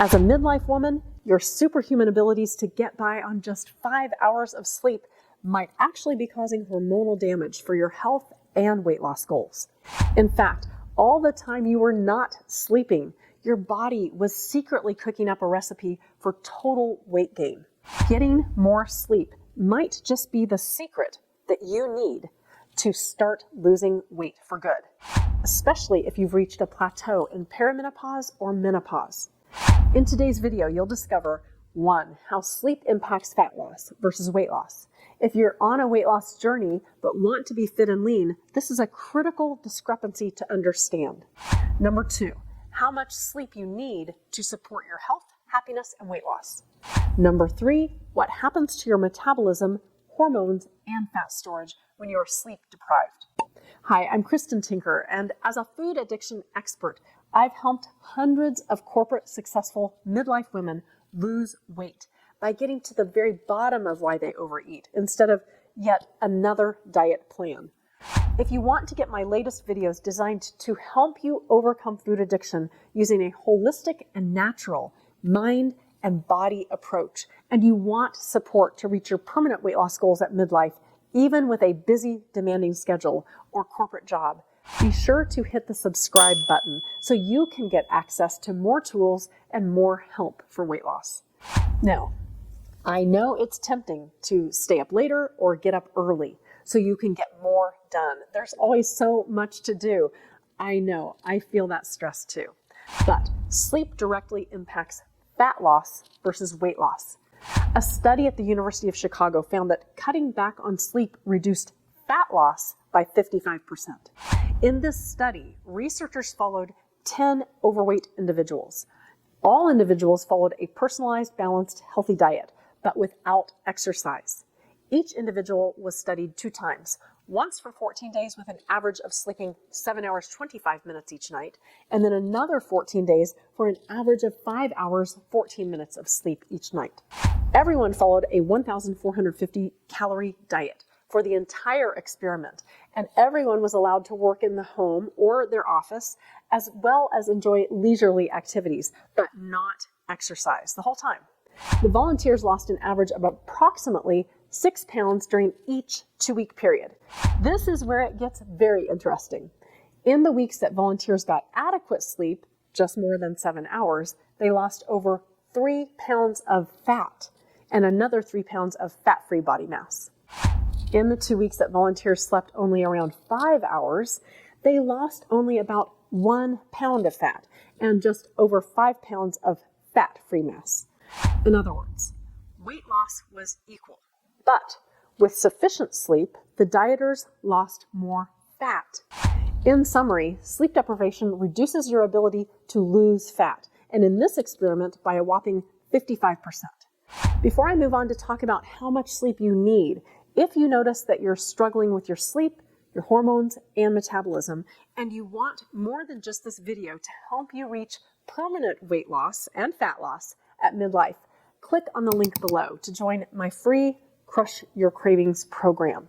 As a midlife woman, your superhuman abilities to get by on just 5 hours of sleep might actually be causing hormonal damage for your health and weight loss goals. In fact, all the time you were not sleeping, your body was secretly cooking up a recipe for total weight gain. Getting more sleep might just be the secret that you need to start losing weight for good, especially if you've reached a plateau in perimenopause or menopause. In today's video, you'll discover 1. How sleep impacts fat loss versus weight loss. If you're on a weight loss journey but want to be fit and lean, this is a critical discrepancy to understand. 2. How much sleep you need to support your health, happiness, and weight loss. 3. What happens to your metabolism, hormones, and fat storage when you are sleep deprived. Hi, I'm Kristen Tinker, and as a food addiction expert, I've helped hundreds of corporate successful midlife women lose weight by getting to the very bottom of why they overeat instead of yet another diet plan. If you want to get my latest videos designed to help you overcome food addiction using a holistic and natural mind and body approach, and you want support to reach your permanent weight loss goals at midlife, even with a busy, demanding schedule or corporate job, be sure to hit the subscribe button so you can get access to more tools and more help for weight loss. Now, I know it's tempting to stay up later or get up early so you can get more done. There's always so much to do. I know, I feel that stress too. But sleep directly impacts fat loss versus weight loss. A study at the University of Chicago found that cutting back on sleep reduced fat loss by 55%. In this study, researchers followed 10 overweight individuals. All individuals followed a personalized, balanced, healthy diet, but without exercise. Each individual was studied 2 times, once for 14 days with an average of sleeping 7 hours, 25 minutes each night, and then another 14 days for an average of 5 hours, 14 minutes of sleep each night. Everyone followed a 1,450 calorie diet for the entire experiment, and everyone was allowed to work in the home or their office, as well as enjoy leisurely activities, but not exercise the whole time. The volunteers lost an average of approximately 6 pounds during each 2-week period. This is where it gets very interesting. In the weeks that volunteers got adequate sleep, just more than 7 hours, they lost over 3 pounds of fat and another 3 pounds of fat-free body mass. In the 2 weeks that volunteers slept only around 5 hours, they lost only about 1 pound of fat and just over 5 pounds of fat-free mass. In other words, weight loss was equal. But with sufficient sleep, the dieters lost more fat. In summary, sleep deprivation reduces your ability to lose fat, and in this experiment by a whopping 55%. Before I move on to talk about how much sleep you need, if you notice that you're struggling with your sleep, your hormones, and metabolism, and you want more than just this video to help you reach permanent weight loss and fat loss at midlife, click on the link below to join my free Crush Your Cravings Program.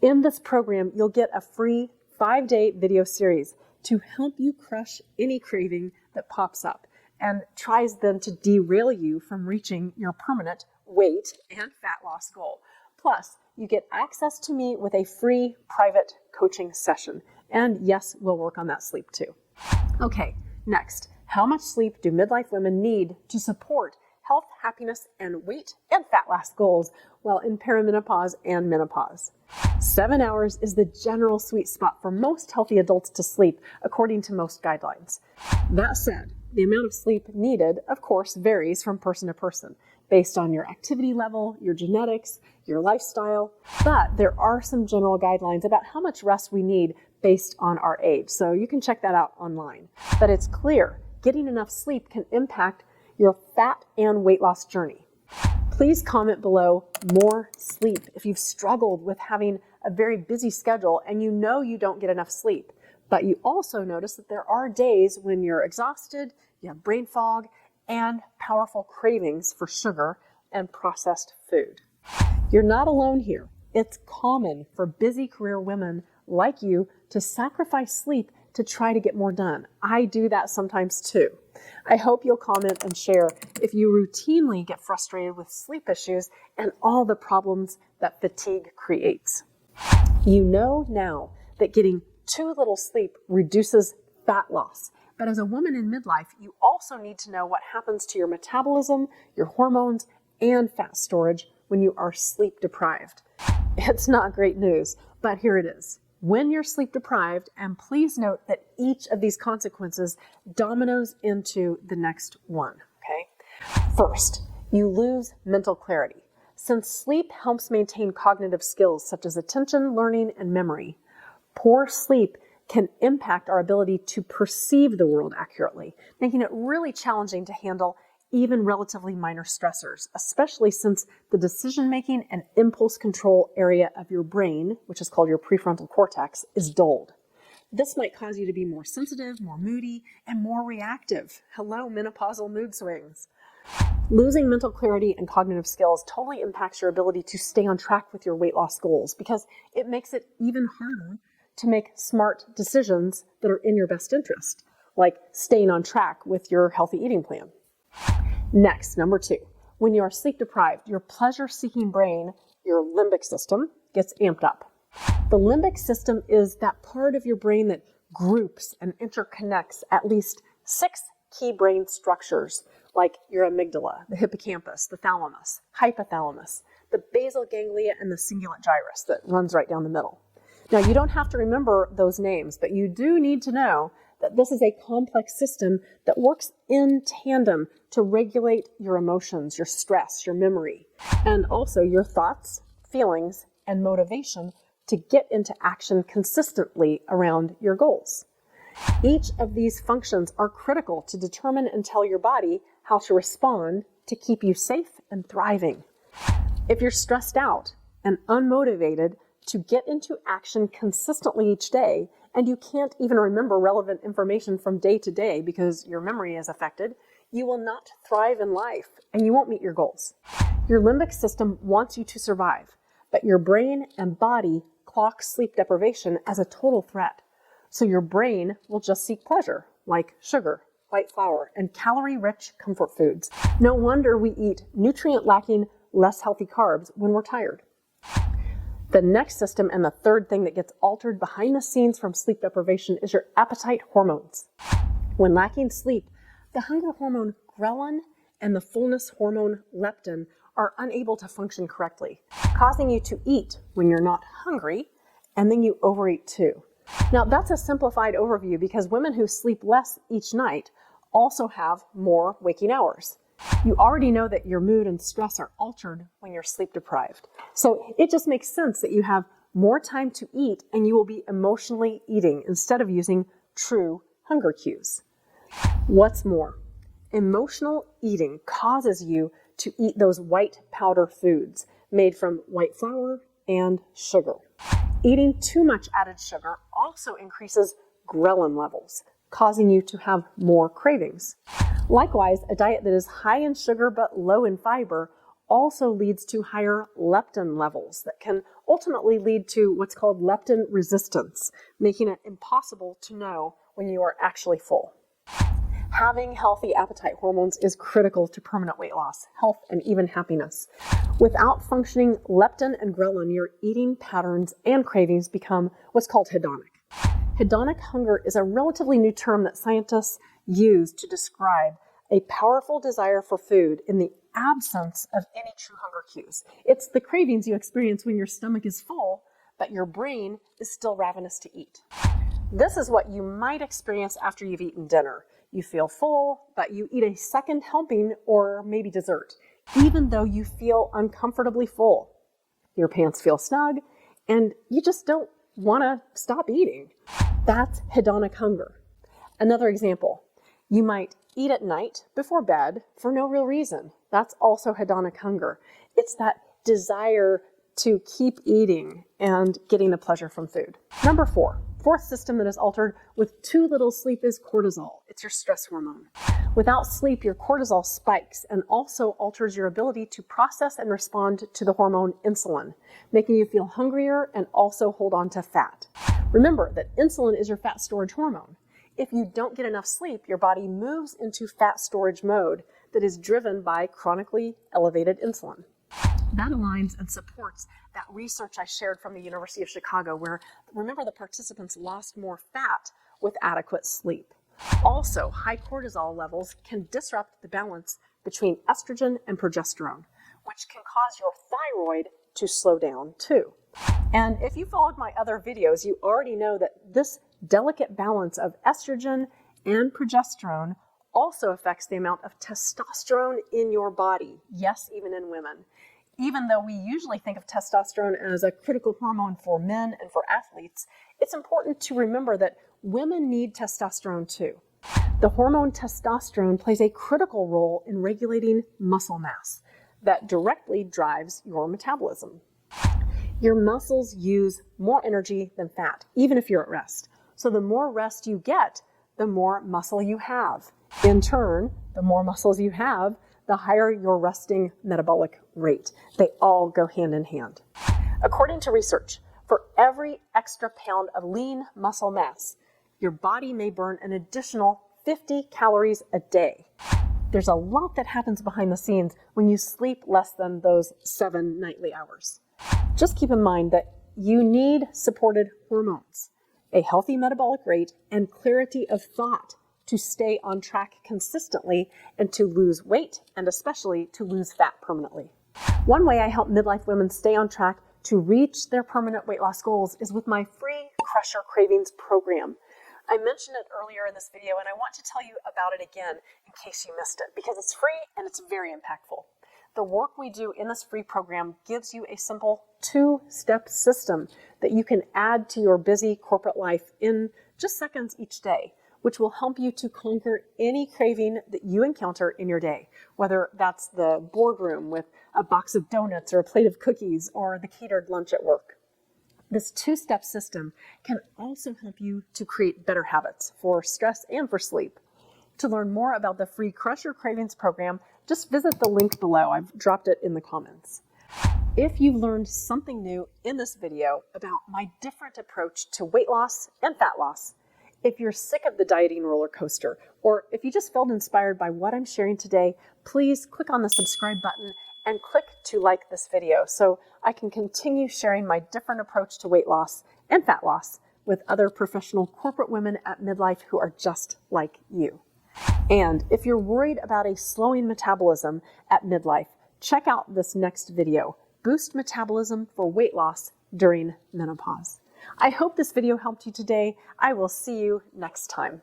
In this program, you'll get a free 5-day video series to help you crush any craving that pops up and tries then to derail you from reaching your permanent weight and fat loss goal. Plus, you get access to me with a free private coaching session. And yes, we'll work on that sleep too. Okay, next, how much sleep do midlife women need to support health, happiness, and weight and fat loss goals while in perimenopause and menopause? 7 hours is the general sweet spot for most healthy adults to sleep, according to most guidelines. That said, the amount of sleep needed, of course, varies from person to person, based on your activity level, your genetics, your lifestyle, but there are some general guidelines about how much rest we need based on our age, so you can check that out online. But it's clear, getting enough sleep can impact your fat and weight loss journey. Please comment below more sleep if you've struggled with having a very busy schedule and you know you don't get enough sleep, but you also notice that there are days when you're exhausted, you have brain fog, and powerful cravings for sugar and processed food. You're not alone here. It's common for busy career women like you to sacrifice sleep to try to get more done. I do that sometimes too. I hope you'll comment and share if you routinely get frustrated with sleep issues and all the problems that fatigue creates. You know now that getting too little sleep reduces fat loss. But as a woman in midlife, you also need to know what happens to your metabolism, your hormones, and fat storage when you are sleep deprived. It's not great news, but here it is. When you're sleep deprived, and please note that each of these consequences dominoes into the next one, okay? First, you lose mental clarity. Since sleep helps maintain cognitive skills such as attention, learning, and memory, poor sleep can impact our ability to perceive the world accurately, making it really challenging to handle even relatively minor stressors, especially since the decision-making and impulse control area of your brain, which is called your prefrontal cortex, is dulled. This might cause you to be more sensitive, more moody, and more reactive. Hello, menopausal mood swings. Losing mental clarity and cognitive skills totally impacts your ability to stay on track with your weight loss goals because it makes it even harder to make smart decisions that are in your best interest, like staying on track with your healthy eating plan. Next, number 2, when you are sleep deprived, your pleasure-seeking brain, your limbic system, gets amped up. The limbic system is that part of your brain that groups and interconnects at least 6 key brain structures, like your amygdala, the hippocampus, the thalamus, hypothalamus, the basal ganglia, and the cingulate gyrus that runs right down the middle. Now, you don't have to remember those names, but you do need to know that this is a complex system that works in tandem to regulate your emotions, your stress, your memory, and also your thoughts, feelings, and motivation to get into action consistently around your goals. Each of these functions are critical to determine and tell your body how to respond to keep you safe and thriving. If you're stressed out and unmotivated to get into action consistently each day, and you can't even remember relevant information from day to day because your memory is affected, you will not thrive in life and you won't meet your goals. Your limbic system wants you to survive, but your brain and body clock sleep deprivation as a total threat. So your brain will just seek pleasure, like sugar, white flour, and calorie-rich comfort foods. No wonder we eat nutrient-lacking, less healthy carbs when we're tired. The next system and the third thing that gets altered behind the scenes from sleep deprivation is your appetite hormones. When lacking sleep, the hunger hormone ghrelin and the fullness hormone leptin are unable to function correctly, causing you to eat when you're not hungry, and then you overeat too. Now, that's a simplified overview because women who sleep less each night also have more waking hours. You already know that your mood and stress are altered when you're sleep deprived. So it just makes sense that you have more time to eat and you will be emotionally eating instead of using true hunger cues. What's more, emotional eating causes you to eat those white powder foods made from white flour and sugar. Eating too much added sugar also increases ghrelin levels, causing you to have more cravings. Likewise, a diet that is high in sugar but low in fiber also leads to higher leptin levels that can ultimately lead to what's called leptin resistance, making it impossible to know when you are actually full. Having healthy appetite hormones is critical to permanent weight loss, health, and even happiness. Without functioning leptin and ghrelin, your eating patterns and cravings become what's called hedonic. Hedonic hunger is a relatively new term that scientists use to describe a powerful desire for food in the absence of any true hunger cues. It's the cravings you experience when your stomach is full, but your brain is still ravenous to eat. This is what you might experience after you've eaten dinner. You feel full, but you eat a second helping or maybe dessert, even though you feel uncomfortably full. Your pants feel snug, and you just don't want to stop eating. That's hedonic hunger. Another example, you might eat at night before bed for no real reason. That's also hedonic hunger. It's that desire to keep eating and getting the pleasure from food. Number 4, fourth system that is altered with too little sleep is cortisol. It's your stress hormone. Without sleep, your cortisol spikes and also alters your ability to process and respond to the hormone insulin, making you feel hungrier and also hold on to fat. Remember that insulin is your fat storage hormone. If you don't get enough sleep, your body moves into fat storage mode that is driven by chronically elevated insulin. That aligns and supports that research I shared from the University of Chicago, where, remember, the participants lost more fat with adequate sleep. Also, high cortisol levels can disrupt the balance between estrogen and progesterone, which can cause your thyroid to slow down too. And if you followed my other videos, you already know that this delicate balance of estrogen and progesterone also affects the amount of testosterone in your body. Yes, even in women. Even though we usually think of testosterone as a critical hormone for men and for athletes, it's important to remember that women need testosterone too. The hormone testosterone plays a critical role in regulating muscle mass that directly drives your metabolism. Your muscles use more energy than fat, even if you're at rest. So the more rest you get, the more muscle you have. In turn, the more muscles you have, the higher your resting metabolic rate. They all go hand in hand. According to research, for every extra pound of lean muscle mass, your body may burn an additional 50 calories a day. There's a lot that happens behind the scenes when you sleep less than those 7 nightly hours. Just keep in mind that you need supported hormones, a healthy metabolic rate, and clarity of thought to stay on track consistently and to lose weight, and especially to lose fat permanently. One way I help midlife women stay on track to reach their permanent weight loss goals is with my free Crush Your Cravings program. I mentioned it earlier in this video, and I want to tell you about it again in case you missed it, because it's free and it's very impactful. The work we do in this free program gives you a simple 2-step system that you can add to your busy corporate life in just seconds each day, which will help you to conquer any craving that you encounter in your day, whether that's the boardroom with a box of donuts or a plate of cookies or the catered lunch at work. This 2-step system can also help you to create better habits for stress and for sleep. To learn more about the free Crush Your Cravings program, just visit the link below. I've dropped it in the comments. If you've learned something new in this video about my different approach to weight loss and fat loss, if you're sick of the dieting roller coaster, or if you just felt inspired by what I'm sharing today, please click on the subscribe button and click to like this video so I can continue sharing my different approach to weight loss and fat loss with other professional corporate women at midlife who are just like you. And if you're worried about a slowing metabolism at midlife, check out this next video, Boost Metabolism for Weight Loss During Menopause. I hope this video helped you today. I will see you next time.